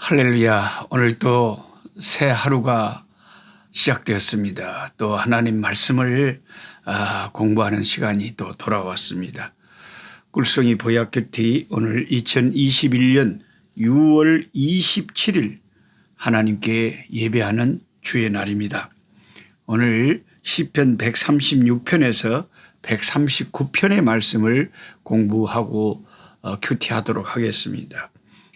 할렐루야. 오늘 또 새 하루가 시작되었습니다. 또 하나님 말씀을 공부하는 시간이 또 돌아왔습니다. 꿀송이 보약교티 오늘 2021년 6월 27일 하나님께 예배하는 주의 날입니다. 오늘 시편 136편에서 139편의 말씀을 공부하고 큐티하도록 하겠습니다.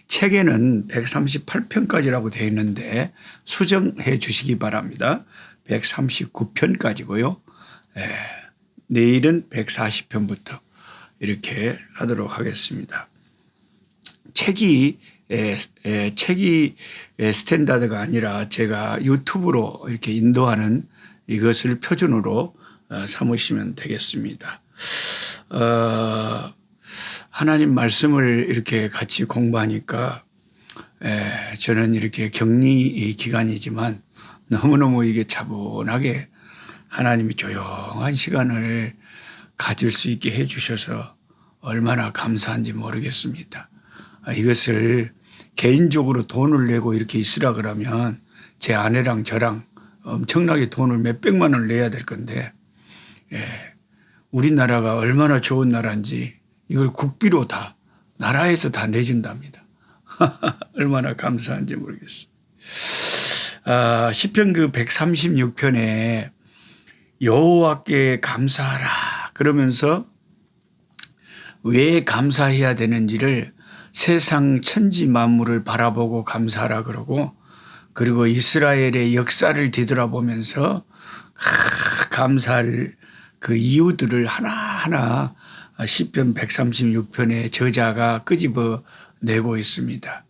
책에는 138편까지라고 되어 있는데 수정해 주시기 바랍니다. 139편까지고요. 내일은 140편부터 이렇게 하도록 하겠습니다. 책이 스탠다드가 아니라 제가 유튜브로 이렇게 인도하는 이것을 표준으로 삼으시면 되겠습니다. 하나님 말씀을 이렇게 같이 공부하니까 저는 이렇게 격리 기간이지만 너무너무 이게 차분하게 하나님이 조용한 시간을 가질 수 있게 해 주셔서 얼마나 감사한지 모르겠습니다. 이것을 개인적으로 돈을 내고 이렇게 있으라 그러면 제 아내랑 저랑 엄청나게 돈을 몇백만 원을 내야 될 건데 우리나라가 얼마나 좋은 나라인지 이걸 국비로 다 나라에서 다 내준답니다. 얼마나 감사한지 모르겠어요. 시편 그 136편에 여호와께 감사하라 그러면서 왜 감사해야 되는지를 세상 천지 만물을 바라보고 감사하라 그러고, 그리고 이스라엘의 역사를 뒤돌아보면서 감사할 그 이유들을 하나하나 시편 136편의 저자가 끄집어내고 있습니다.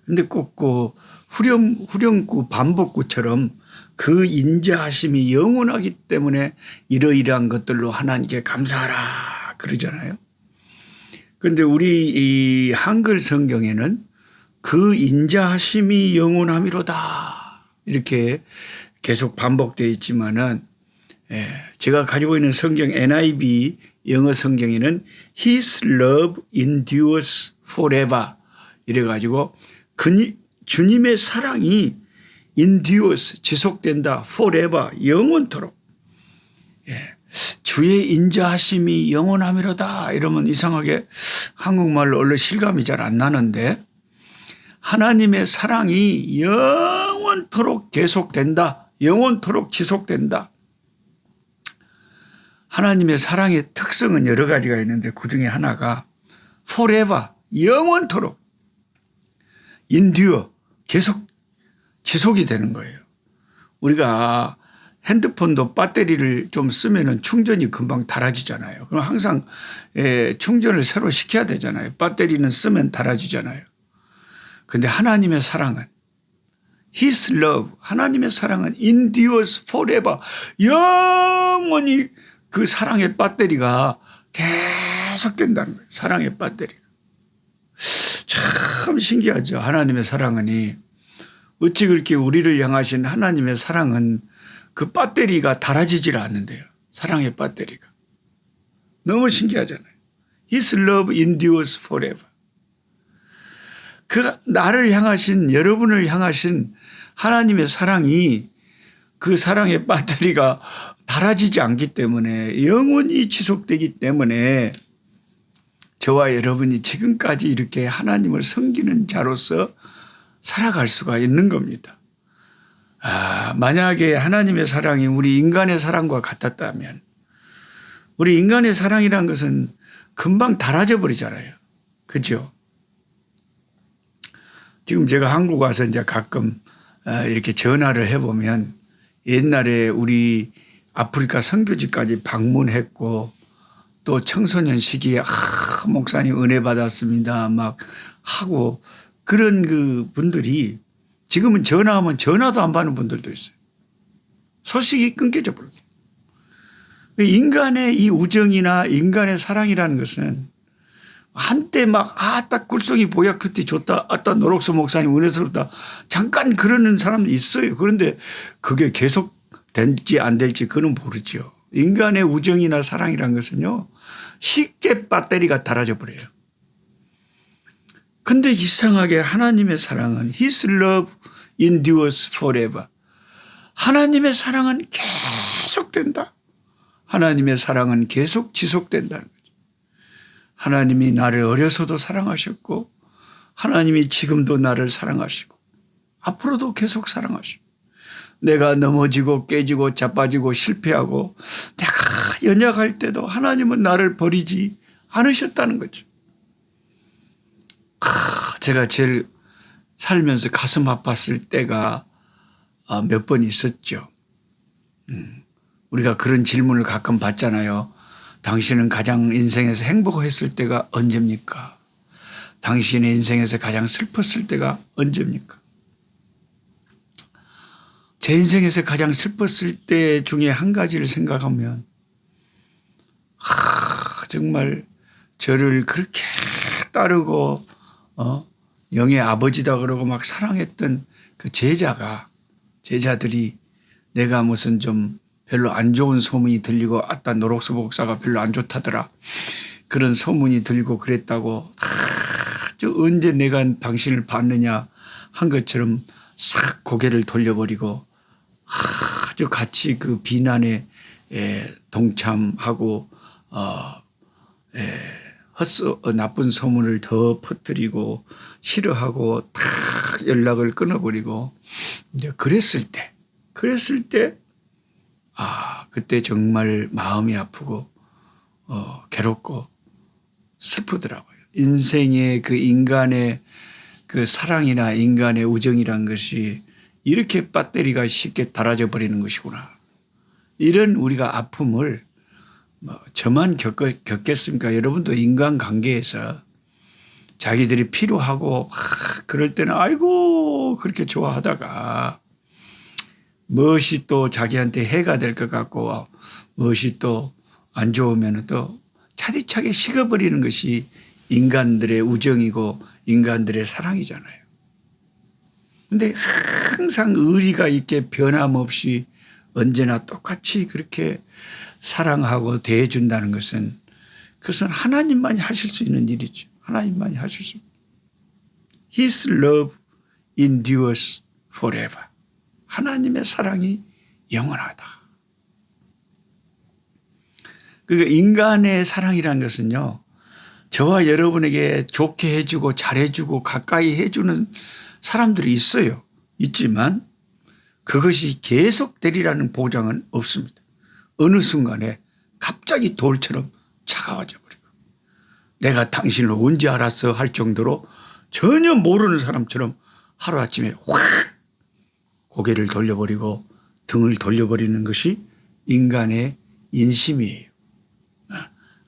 그런데 꼭 그 후렴구 반복구처럼 그 인자하심이 영원하기 때문에 이러이러한 것들로 하나님께 감사하라 그러잖아요. 그런데 우리 이 한글 성경에는 그 인자하심이 영원함이로다 이렇게 계속 반복되어 있지만은 제가 가지고 있는 성경 NIV 영어 성경에는 His love endures forever 이래가지고 주님의 사랑이 endures 지속된다 forever 영원토록 주의 인자하심이 영원함이로다 이러면 이상하게 한국말로 원래 실감이 잘 안 나는데 하나님의 사랑이 영원토록 계속된다 영원토록 지속된다. 하나님의 사랑의 특성은 여러 가지가 있는데 그 중에 하나가 forever, 영원토록 endure, 계속 지속이 되는 거예요. 우리가 핸드폰도 배터리를 좀 쓰면은 충전이 금방 닳아지잖아요. 그럼 항상 충전을 새로 시켜야 되잖아요. 배터리는 쓰면 닳아지잖아요. 근데 하나님의 사랑은 His love, 하나님의 사랑은 endures forever, 영원히 그 사랑의 배터리가 계속된다는 거예요. 사랑의 배터리가. 참 신기하죠. 하나님의 사랑은 어찌 그렇게 우리를 향하신 하나님의 사랑은 그 배터리가 닳아지질 않는데요. 사랑의 배터리가. 너무 신기하잖아요. His love endures forever. 그 나를 향하신 여러분을 향하신 하나님의 사랑이 그 사랑의 배터리가 닳아지지 않기 때문에 영원히 지속되기 때문에 저와 여러분이 지금까지 이렇게 하나님을 섬기는 자로서 살아갈 수가 있는 겁니다. 만약에 하나님의 사랑이 우리 인간의 사랑과 같았다면 우리 인간의 사랑이란 것은 금방 닳아져 버리잖아요. 그렇죠? 지금 제가 한국 와서 이제 가끔 이렇게 전화를 해보면 옛날에 우리 아프리카 선교지까지 방문했고 또 청소년 시기에 목사님 은혜 받았습니다 막 하고 그런 그 분들이 지금은 전화하면 전화도 안 받는 분들도 있어요. 소식이 끊겨져 버렸어요. 인간의 이 우정이나 인간의 사랑이라는 것은 한때 막 딱 꿀송이 보약 큐티 좋다. 노록소 목사님 은혜스럽다. 잠깐 그러는 사람도 있어요. 그런데 그게 계속 될지 안 될지 그는 모르죠. 인간의 우정이나 사랑이라는 것은요. 쉽게 배터리가 닳아져 버려요. 근데 이상하게 하나님의 사랑은 His love endures forever. 하나님의 사랑은 계속된다. 하나님의 사랑은 계속 지속된다는 거죠. 하나님이 나를 어려서도 사랑하셨고 하나님이 지금도 나를 사랑하시고 앞으로도 계속 사랑하시고 내가 넘어지고 깨지고 자빠지고 실패하고 내가 연약할 때도 하나님은 나를 버리지 않으셨다는 거죠. 제가 제일 살면서 가슴 아팠을 때가 몇 번 있었죠. 우리가 그런 질문을 가끔 받잖아요. 당신은 가장 인생에서 행복했을 때가 언제입니까? 당신의 인생에서 가장 슬펐을 때가 언제입니까? 제 인생에서 가장 슬펐을 때 중에 한 가지를 생각하면 정말 저를 그렇게 따르고 영의 아버지다 그러고 막 사랑했던 그 제자들이 내가 무슨 좀 별로 안 좋은 소문이 들리고 아따 노록소 목사가 별로 안 좋다더라 그런 소문이 들고 그랬다고 언제 내가 당신을 봤느냐 한 것처럼 싹 고개를 돌려버리고 아주 같이 그 비난에 동참하고 나쁜 소문을 더 퍼뜨리고 싫어하고 다 연락을 끊어버리고 이제 그랬을 때 그때 정말 마음이 아프고 괴롭고 슬프더라고요. 인생의 그 인간의 그 사랑이나 인간의 우정이란 것이 이렇게 배터리가 쉽게 닳아져 버리는 것이구나. 이런 우리가 아픔을 저만 겪겠습니까? 여러분도 인간관계에서 자기들이 필요하고 그럴 때는 아이고 그렇게 좋아하다가 무엇이 또 자기한테 해가 될 것 같고 무엇이 또 안 좋으면 또 차디차게 식어버리는 것이 인간들의 우정이고 인간들의 사랑이잖아요. 근데 항상 의리가 있게 변함없이 언제나 똑같이 그렇게 사랑하고 대해준다는 것은 그것은 하나님만이 하실 수 있는 일이죠. 하나님만이 하실 수 있는. His love endures forever. 하나님의 사랑이 영원하다. 그러니까 인간의 사랑이라는 것은요. 저와 여러분에게 좋게 해주고 잘해주고 가까이 해주는 사람들이 있어요. 있지만 그것이 계속되리라는 보장은 없습니다. 어느 순간에 갑자기 돌처럼 차가워져 버리고 내가 당신을 언제 알았어 할 정도로 전혀 모르는 사람처럼 하루아침에 확 고개를 돌려버리고 등을 돌려버리는 것이 인간의 인심이에요.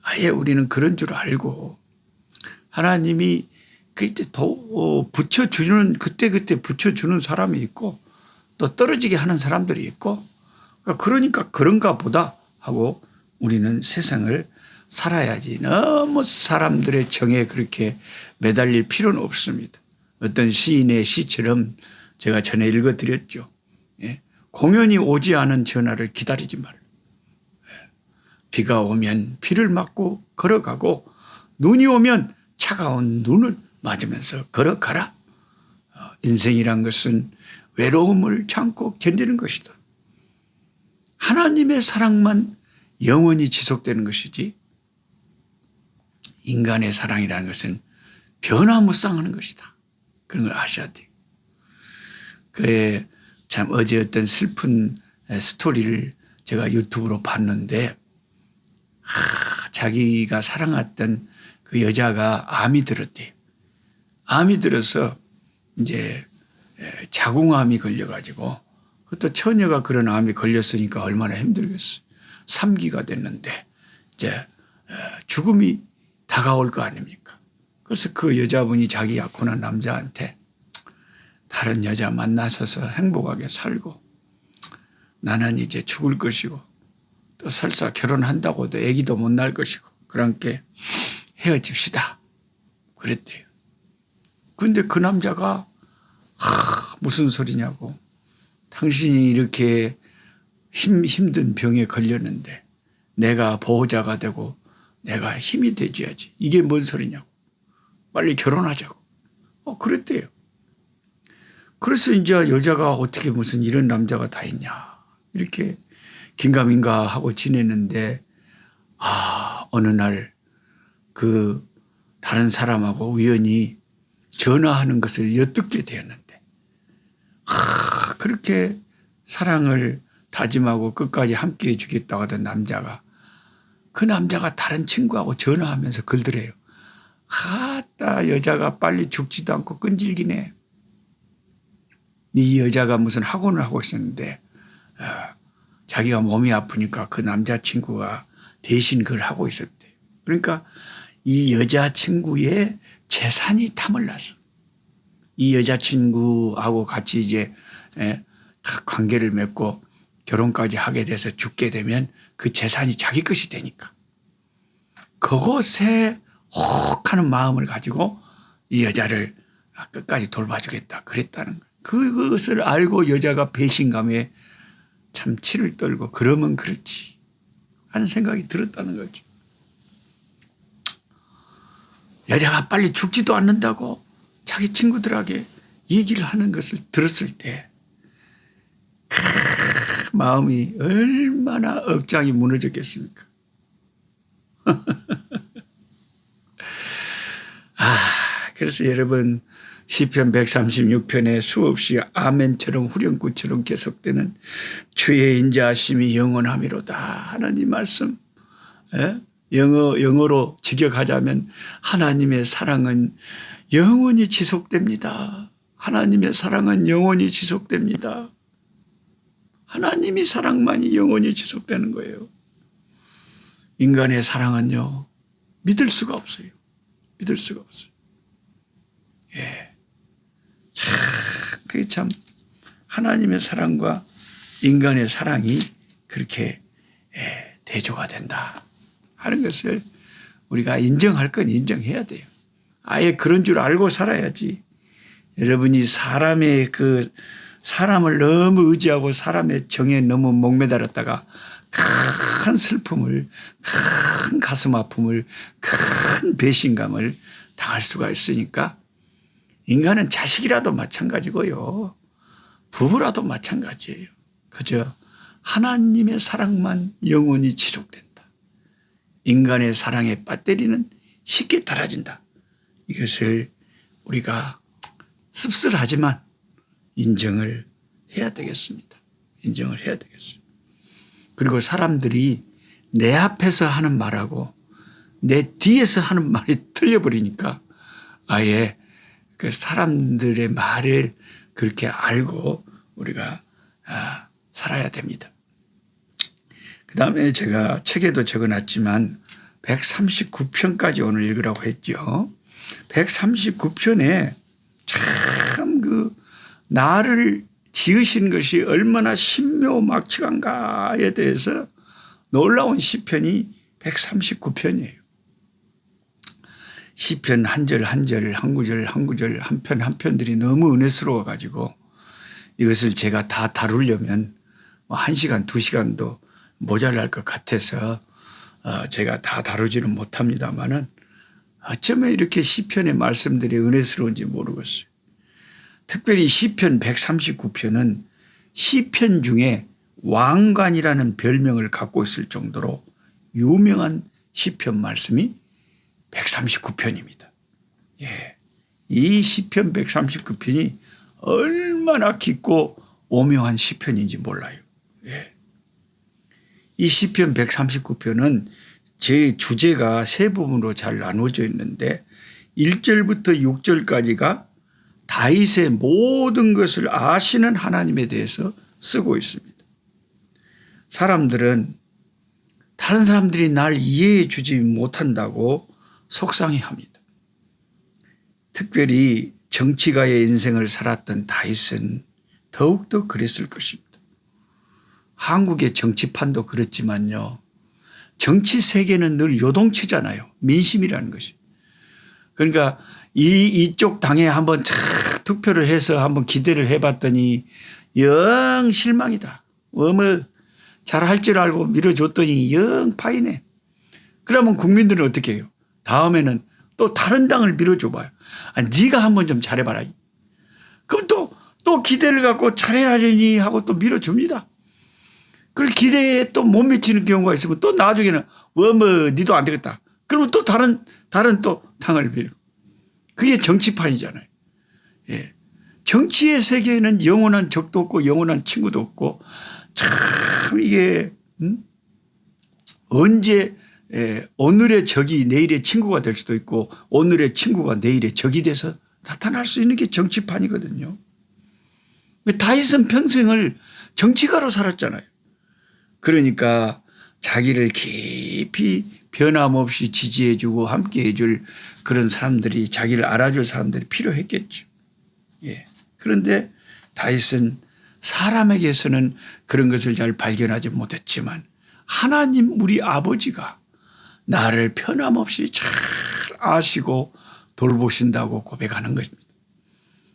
아예 우리는 그런 줄 알고 하나님이 그때 붙여주는 그때 붙여주는 사람이 있고 또 떨어지게 하는 사람들이 있고 그러니까 그런가 보다 하고 우리는 세상을 살아야지 너무 사람들의 정에 그렇게 매달릴 필요는 없습니다. 어떤 시인의 시처럼 제가 전에 읽어드렸죠. 공연이 오지 않은 전화를 기다리지 말라. 비가 오면 비를 맞고 걸어가고 눈이 오면 차가운 눈을 맞으면서 걸어가라. 인생이란 것은 외로움을 참고 견디는 것이다. 하나님의 사랑만 영원히 지속되는 것이지 인간의 사랑이라는 것은 변화무쌍하는 것이다. 그런 걸 아셔야 돼요. 그에 참 어제 어떤 슬픈 스토리를 제가 유튜브로 봤는데 자기가 사랑했던 그 여자가 암이 들었대요. 암이 들어서 이제 자궁암이 걸려가지고 그것도 처녀가 그런 암이 걸렸으니까 얼마나 힘들겠어요. 3기가 됐는데 이제 죽음이 다가올 거 아닙니까? 그래서 그 여자분이 자기 약혼한 남자한테 다른 여자 만나셔서 행복하게 살고 나는 이제 죽을 것이고 또 설사 결혼한다고도 아기도 못 낳을 것이고 그러니까 헤어집시다 그랬대요. 근데 그 남자가 무슨 소리냐고 당신이 이렇게 힘든 병에 걸렸는데 내가 보호자가 되고 내가 힘이 돼줘야지 이게 뭔 소리냐고 빨리 결혼하자고 그랬대요. 그래서 이제 여자가 어떻게 무슨 이런 남자가 다 있냐. 이렇게 긴가민가 하고 지내는데, 어느 날 그 다른 사람하고 우연히 전화하는 것을 엿듣게 되었는데, 그렇게 사랑을 다짐하고 끝까지 함께 해주겠다고 하던 남자가, 그 남자가 다른 친구하고 전화하면서 걸더래요. 여자가 빨리 죽지도 않고 끈질기네. 이 여자가 무슨 학원을 하고 있었는데 자기가 몸이 아프니까 그 남자친구가 대신 그걸 하고 있었대요. 그러니까 이 여자친구의 재산이 탐을 났어. 이 여자친구하고 같이 이제 다 관계를 맺고 결혼까지 하게 돼서 죽게 되면 그 재산이 자기 것이 되니까 그것에 혹하는 마음을 가지고 이 여자를 끝까지 돌봐주겠다 그랬다는 거예요. 그것을 알고 여자가 배신감에 참 치를 떨고 그러면 그렇지 하는 생각이 들었다는 거죠. 여자가 빨리 죽지도 않는다고 자기 친구들에게 얘기를 하는 것을 들었을 때 마음이 얼마나 업장이 무너졌겠습니까? 그래서 여러분 시편 136편에 수없이 아멘처럼 후렴구처럼 계속되는 주의 인자하심이 영원함이로다 하는 이 말씀, 영어로 직역하자면 하나님의 사랑은 영원히 지속됩니다. 하나님의 사랑은 영원히 지속됩니다. 하나님이 사랑만이 영원히 지속되는 거예요. 인간의 사랑은요, 믿을 수가 없어요. 믿을 수가 없어요. 그게 참 하나님의 사랑과 인간의 사랑이 그렇게 대조가 된다 하는 것을 우리가 인정할 건 인정해야 돼요. 아예 그런 줄 알고 살아야지. 여러분이 사람을 너무 의지하고 사람의 정에 너무 목매달았다가 큰 슬픔을, 큰 가슴 아픔을, 큰 배신감을 당할 수가 있으니까 인간은 자식이라도 마찬가지고요. 부부라도 마찬가지예요. 그저 하나님의 사랑만 영원히 지속된다. 인간의 사랑의 배터리는 쉽게 닳아진다. 이것을 우리가 씁쓸하지만 인정을 해야 되겠습니다. 인정을 해야 되겠습니다. 그리고 사람들이 내 앞에서 하는 말하고 내 뒤에서 하는 말이 틀려버리니까 아예 그 사람들의 말을 그렇게 알고 우리가 살아야 됩니다. 그 다음에 제가 책에도 적어놨지만 139편까지 오늘 읽으라고 했죠. 139편에 참 나를 지으신 것이 얼마나 신묘막측한가에 대해서 놀라운 시편이 139편이에요. 시편 한 절 한 절, 한 구절 한 구절, 한 편 한 편들이 너무 은혜스러워 가지고 이것을 제가 다 다루려면 1시간, 2시간도 모자랄 것 같아서 제가 다 다루지는 못합니다만은 어쩌면 이렇게 시편의 말씀들이 은혜스러운지 모르겠어요. 특별히 시편 139편은 시편 중에 왕관이라는 별명을 갖고 있을 정도로 유명한 시편 말씀이 139편입니다. 이 시편 139편이 얼마나 깊고 오묘한 시편인지 몰라요. 이 시편 139편은 제 주제가 세 부분으로 잘 나누어져 있는데 1절부터 6절까지가 다윗의 모든 것을 아시는 하나님에 대해서 쓰고 있습니다. 사람들은 다른 사람들이 날 이해해 주지 못한다고 속상해합니다. 특별히 정치가의 인생을 살았던 다윗은 더욱더 그랬을 것입니다. 한국의 정치판도 그렇지만요. 정치 세계는 늘 요동치잖아요. 민심이라는 것이. 그러니까 이쪽 당에 한번 투표를 해서 한번 기대를 해봤더니 영 실망이다. 잘할 줄 알고 밀어줬더니 영 파이네. 그러면 국민들은 어떻게 해요? 다음에는 또 다른 당을 밀어줘봐요. 아, 네가 한번 좀 잘해봐라. 그럼 또 기대를 갖고 잘해야지 하고 또 밀어줍니다. 그걸 기대에 또 못 미치는 경우가 있으면 또 나중에는 니도 안 되겠다. 그러면 또 다른 또 당을 밀고. 그게 정치판이잖아요. 예. 정치의 세계에는 영원한 적도 없고 영원한 친구도 없고 참 이게 언제 오늘의 적이 내일의 친구가 될 수도 있고 오늘의 친구가 내일의 적이 돼서 나타날 수 있는 게 정치판이거든요. 다윗은 평생을 정치가로 살았잖아요. 그러니까 자기를 깊이 변함없이 지지해주고 함께해줄 그런 사람들이, 자기를 알아줄 사람들이 필요했겠죠. 예. 그런데 다윗은 사람에게서는 그런 것을 잘 발견하지 못했지만 하나님 우리 아버지가 나를 변함없이 잘 아시고 돌보신다고 고백하는 것입니다.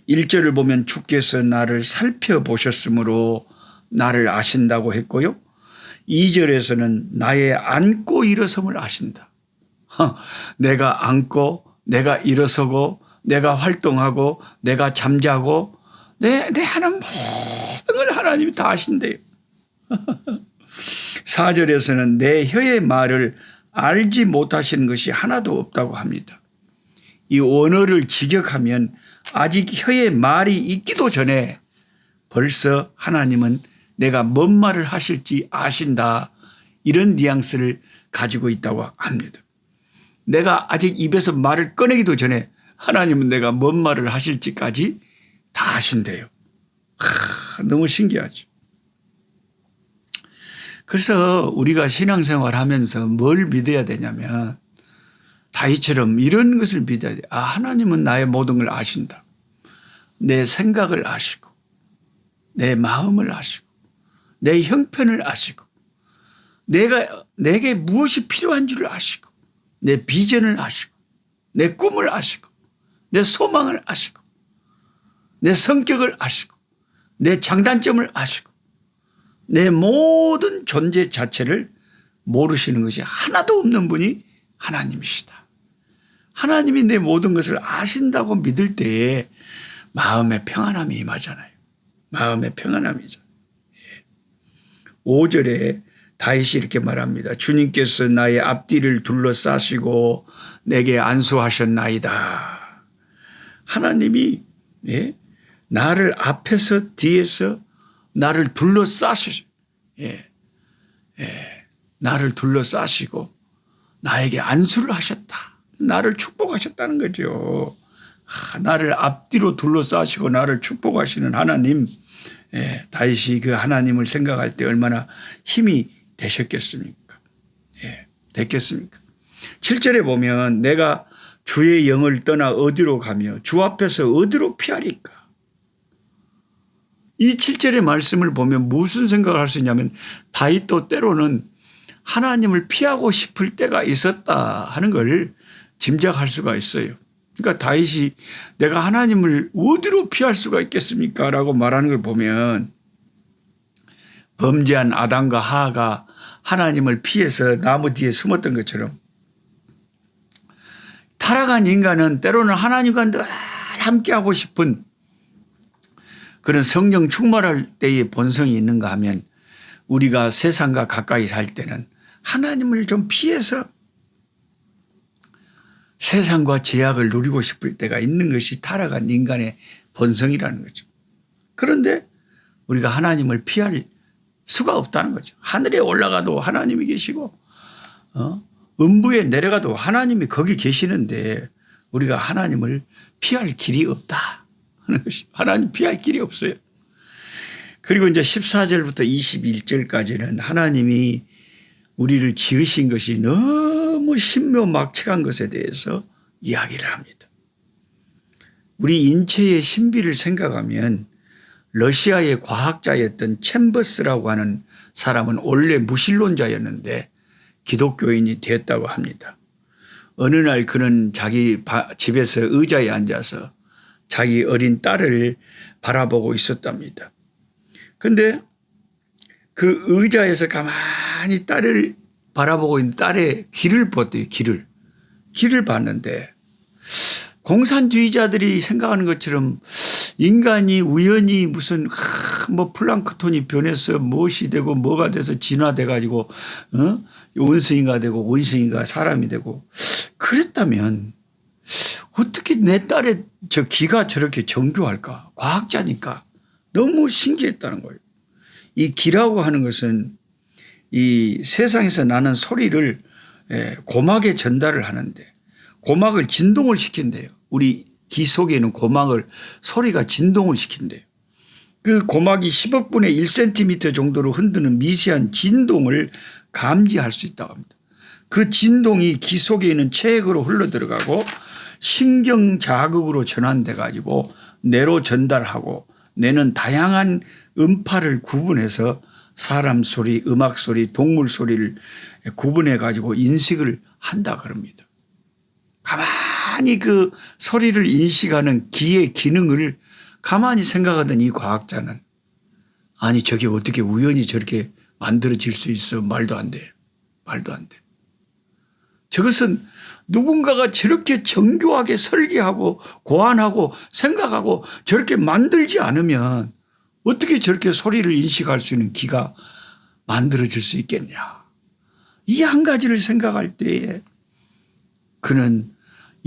1절을 보면 주께서 나를 살펴보셨으므로 나를 아신다고 했고요. 2절에서는 나의 앉고 일어섬을 아신다. 내가 앉고 내가 일어서고 내가 활동하고 내가 잠자고 내 하는 모든 걸 하나님이 다 아신대요. 4절에서는 내 혀의 말을 알지 못하시는 것이 하나도 없다고 합니다. 이 언어를 직역하면 아직 혀의 말이 있기도 전에 벌써 하나님은 내가 뭔 말을 하실지 아신다. 이런 뉘앙스를 가지고 있다고 합니다. 내가 아직 입에서 말을 꺼내기도 전에 하나님은 내가 뭔 말을 하실지까지 다 아신대요. 너무 신기하죠. 그래서 우리가 신앙생활 하면서 뭘 믿어야 되냐면 다윗처럼 이런 것을 믿어야 돼. 하나님은 나의 모든 걸 아신다. 내 생각을 아시고 내 마음을 아시고 내 형편을 아시고 내게 무엇이 필요한 줄을 아시고 내 비전을 아시고 내 꿈을 아시고 내 소망을 아시고 내 성격을 아시고 내 장단점을 아시고 내 모든 존재 자체를 모르시는 것이 하나도 없는 분이 하나님이시다. 하나님이 내 모든 것을 아신다고 믿을 때에 마음의 평안함이 임하잖아요. 마음의 평안함이죠. 5절에 다윗이 이렇게 말합니다. 주님께서 나의 앞뒤를 둘러싸시고 내게 안수하셨나이다. 하나님이 나를 앞에서 뒤에서 나를 둘러싸시죠. 나를 둘러싸시고 나에게 안수를 하셨다. 나를 축복하셨다는 거죠. 나를 앞뒤로 둘러싸시고 나를 축복하시는 하나님. 다윗이 그 하나님을 생각할 때 얼마나 힘이 되셨겠습니까? 됐겠습니까? 7절에 보면 내가 주의 영을 떠나 어디로 가며 주 앞에서 어디로 피하리까? 이 7절의 말씀을 보면 무슨 생각을 할 수 있냐면 다윗도 때로는 하나님을 피하고 싶을 때가 있었다 하는 걸 짐작할 수가 있어요. 그러니까 다윗이 내가 하나님을 어디로 피할 수가 있겠습니까? 라고 말하는 걸 보면 범죄한 아담과 하하가 하나님을 피해서 나무 뒤에 숨었던 것처럼 타락한 인간은 때로는 하나님과 늘 함께하고 싶은 그런 성령 충만할 때의 본성이 있는가 하면 우리가 세상과 가까이 살 때는 하나님을 좀 피해서 세상과 제약을 누리고 싶을 때가 있는 것이 타락한 인간의 본성이라는 거죠. 그런데 우리가 하나님을 피할 수가 없다는 거죠. 하늘에 올라가도 하나님이 계시고 음부에 내려가도 하나님이 거기 계시는데 우리가 하나님을 피할 길이 없다 하는 것이, 하나님 피할 길이 없어요. 그리고 이제 14절부터 21절까지는 하나님이 우리를 지으신 것이 너무 신묘막측한 것에 대해서 이야기를 합니다. 우리 인체의 신비를 생각하면 러시아의 과학자였던 챔버스라고 하는 사람은 원래 무신론자였는데 기독교인이 되었다고 합니다. 어느 날 그는 자기 집에서 의자에 앉아서 자기 어린 딸을 바라보고 있었답니다. 그런데 그 의자에서 가만히 딸을 바라보고 있는 딸의 귀를 보았대요. 귀를 봤는데 공산주의자들이 생각하는 것처럼 인간이 우연히 무슨 뭐 플랑크톤이 변해서 무엇이 되고 뭐가 돼서 진화돼 가지고 원숭이가 되고 원숭이가 사람이 되고 그랬다면 어떻게 내 딸의 저 귀가 저렇게 정교할까? 과학자니까 너무 신기했다는 거예요. 이 귀라고 하는 것은 이 세상에서 나는 소리를 고막에 전달을 하는데 고막을 진동을 시킨대요. 우리 귀 속에 있는 고막을 소리가 진동을 시킨대요. 그 고막이 10억 분의 1cm 정도로 흔드는 미세한 진동을 감지할 수 있다고 합니다. 그 진동이 귀 속에 있는 체액으로 흘러들어가고 신경 자극으로 전환돼 가지고 뇌로 전달하고 뇌는 다양한 음파를 구분해서 사람 소리, 음악 소리, 동물 소리를 구분해 가지고 인식을 한다 그럽니다. 가만히 그 소리를 인식하는 귀의 기능을 가만히 생각하던 이 과학자는 아니 저게 어떻게 우연히 저렇게 만들어질 수 있어? 말도 안 돼. 말도 안 돼. 저것은 누군가가 저렇게 정교하게 설계하고 고안하고 생각하고 저렇게 만들지 않으면 어떻게 저렇게 소리를 인식할 수 있는 귀가 만들어질 수 있겠냐. 이 한 가지를 생각할 때에 그는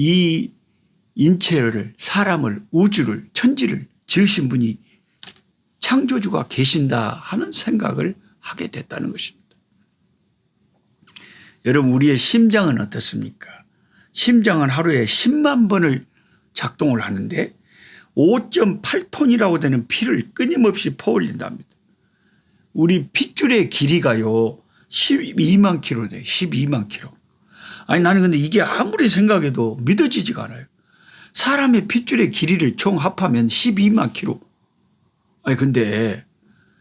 이 인체를, 사람을, 우주를, 천지를 지으신 분이 창조주가 계신다 하는 생각을 하게 됐다는 것입니다. 여러분 우리의 심장은 어떻습니까? 심장은 하루에 10만 번을 작동을 하는데 5.8톤이라고 되는 피를 끊임없이 퍼올린답니다. 우리 핏줄의 길이가요 12만 킬로 돼요. 12만 킬로. 아니 나는 근데 이게 아무리 생각해도 믿어지지가 않아요. 사람의 핏줄의 길이를 총 합하면 12만 킬로. 아니 근데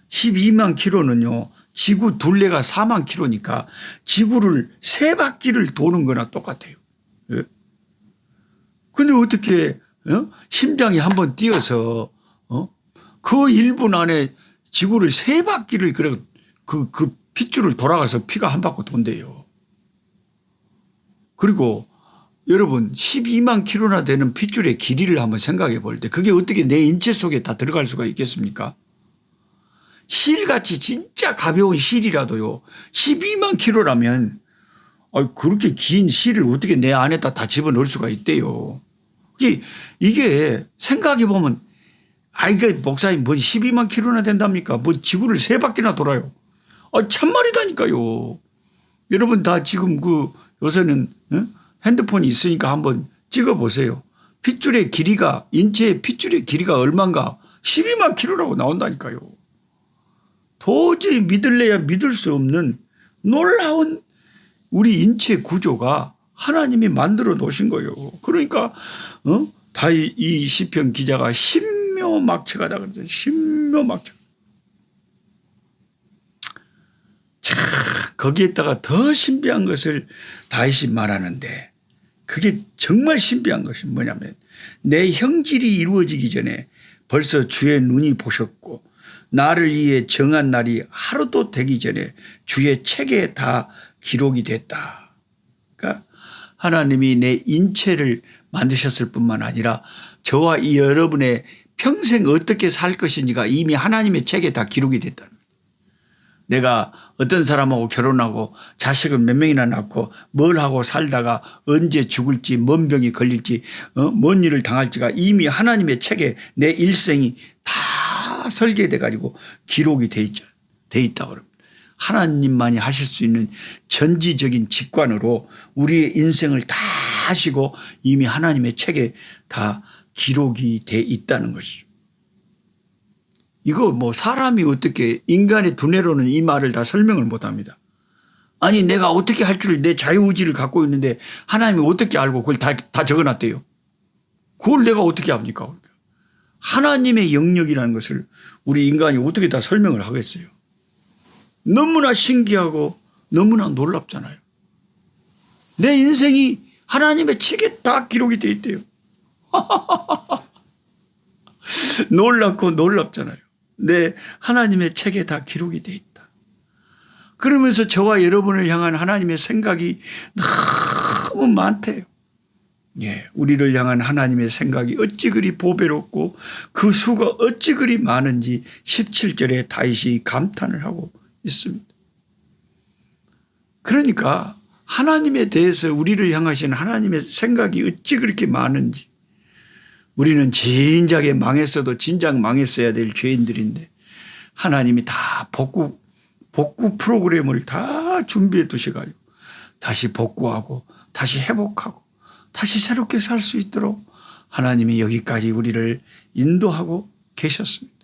12만 킬로는요 지구 둘레가 4만 킬로니까 지구를 3바퀴를 도는 거나 똑같아요. 예? 근데 어떻게 심장이 한번 뛰어서 그 1분 안에 지구를 3바퀴를 그래 그 핏줄을 돌아가서 피가 한 바퀴 돈대요. 그리고 여러분 12만 킬로나 되는 핏줄의 길이를 한번 생각해 볼 때 그게 어떻게 내 인체 속에 다 들어갈 수가 있겠습니까? 실같이 진짜 가벼운 실이라도요 12만 킬로라면 그렇게 긴 실을 어떻게 내 안에다 다 집어넣을 수가 있대요. 이게 생각해 보면 이게 목사님 뭐 12만 킬로나 된답니까? 뭐 지구를 3바퀴나 돌아요. 참말이다니까요. 여러분 다 지금 요새는 핸드폰이 있으니까 한번 찍어보세요. 핏줄의 길이가 인체의 핏줄의 길이가 얼마인가 12만 킬로라고 나온다니까요. 도저히 믿을래야 믿을 수 없는 놀라운 우리 인체 구조가 하나님이 만들어 놓으신 거예요. 그러니까 이 시편 기자가 신묘막측하다 그러죠. 신묘막측. 참 거기에다가 더 신비한 것을 다윗이 말하는데 그게 정말 신비한 것이 뭐냐면 내 형질이 이루어지기 전에 벌써 주의 눈이 보셨고 나를 위해 정한 날이 하루도 되기 전에 주의 책에 다 기록이 됐다. 그러니까 하나님이 내 인체를 만드셨을 뿐만 아니라 저와 이 여러분의 평생 어떻게 살 것인지가 이미 하나님의 책에 다 기록이 됐다. 내가 어떤 사람하고 결혼하고 자식을 몇 명이나 낳고 뭘 하고 살다가 언제 죽을지 뭔 병이 걸릴지 뭔 일을 당할지가 이미 하나님의 책에 내 일생이 다 설계돼 가지고 기록이 돼 있다고 합니다. 하나님만이 하실 수 있는 전지적인 직관으로 우리의 인생을 다 하시고 이미 하나님의 책에 다 기록이 돼 있다는 것이죠. 이거 뭐 사람이 어떻게 인간의 두뇌로는 이 말을 다 설명을 못합니다. 아니 내가 어떻게 할 줄 내 자유의지를 갖고 있는데 하나님이 어떻게 알고 그걸 다 적어놨대요. 그걸 내가 어떻게 합니까? 하나님의 영역이라는 것을 우리 인간이 어떻게 다 설명을 하겠어요. 너무나 신기하고 너무나 놀랍잖아요. 내 인생이 하나님의 책에 다 기록이 돼 있대요. 놀랍고 놀랍잖아요. 내 하나님의 책에 다 기록이 돼 있다. 그러면서 저와 여러분을 향한 하나님의 생각이 너무 많대요. 예, 우리를 향한 하나님의 생각이 어찌 그리 보배롭고 그 수가 어찌 그리 많은지 17절에 다윗이 감탄을 하고 있습니다. 그러니까 하나님에 대해서 우리를 향하신 하나님의 생각이 어찌 그렇게 많은지, 우리는 진작에 망했어도 진작 망했어야 될 죄인들인데 하나님이 다 복구 프로그램을 다 준비해 두셔가지고 다시 복구하고 다시 회복하고 다시 새롭게 살 수 있도록 하나님이 여기까지 우리를 인도하고 계셨습니다.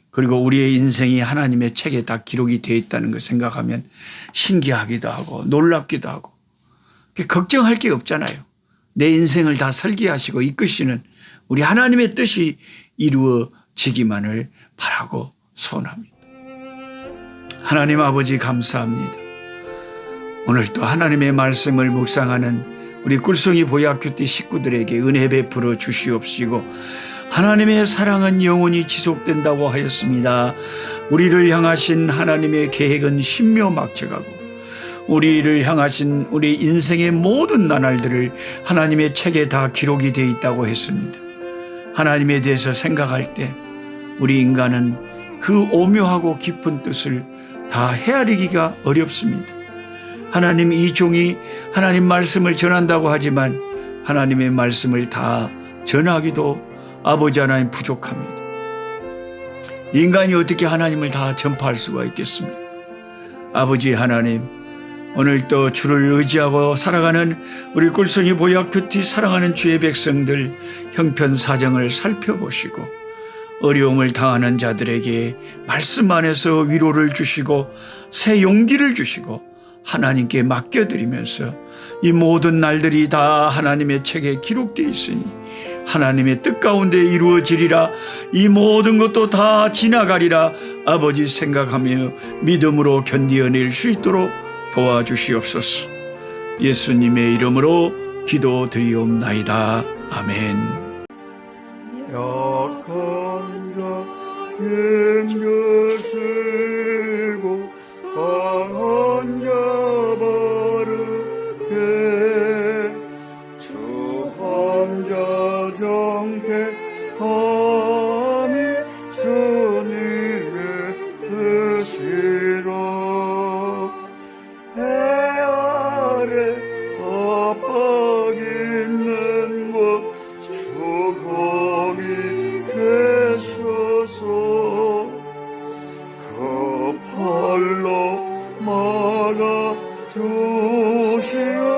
그리고 우리의 인생이 하나님의 책에 다 기록이 되어 있다는 걸 생각하면 신기하기도 하고 놀랍기도 하고, 걱정할 게 없잖아요. 내 인생을 다 설계하시고 이끄시는 우리 하나님의 뜻이 이루어지기만을 바라고 소원합니다. 하나님 아버지 감사합니다. 오늘 또 하나님의 말씀을 묵상하는 우리 꿀송이 보약교회 식구들에게 은혜 베풀어 주시옵시고, 하나님의 사랑은 영원히 지속된다고 하였습니다. 우리를 향하신 하나님의 계획은 신묘막측하고 우리를 향하신 우리 인생의 모든 나날들을 하나님의 책에 다 기록이 되어 있다고 했습니다. 하나님에 대해서 생각할 때 우리 인간은 그 오묘하고 깊은 뜻을 다 헤아리기가 어렵습니다. 하나님, 이 종이 하나님 말씀을 전한다고 하지만 하나님의 말씀을 다 전하기도 아버지 하나님 부족합니다. 인간이 어떻게 하나님을 다 전파할 수가 있겠습니까? 아버지 하나님, 오늘 또 주를 의지하고 살아가는 우리 꿀송이 보약교티 사랑하는 주의 백성들 형편사정을 살펴보시고 어려움을 당하는 자들에게 말씀 안에서 위로를 주시고 새 용기를 주시고 하나님께 맡겨드리면서 이 모든 날들이 다 하나님의 책에 기록되어 있으니 하나님의 뜻 가운데 이루어지리라, 이 모든 것도 다 지나가리라 아버지 생각하며 믿음으로 견디어낼 수 있도록 도와주시옵소서. 예수님의 이름으로 기도드리옵나이다. 아멘. 약한 자 힘주시고 강한 자 바르게 주 함자 정택함이 주님의 뜻이라. 해 아래 압박 있는 곳 주 거기 계셔서 그 팔로 막아 주시옵소서.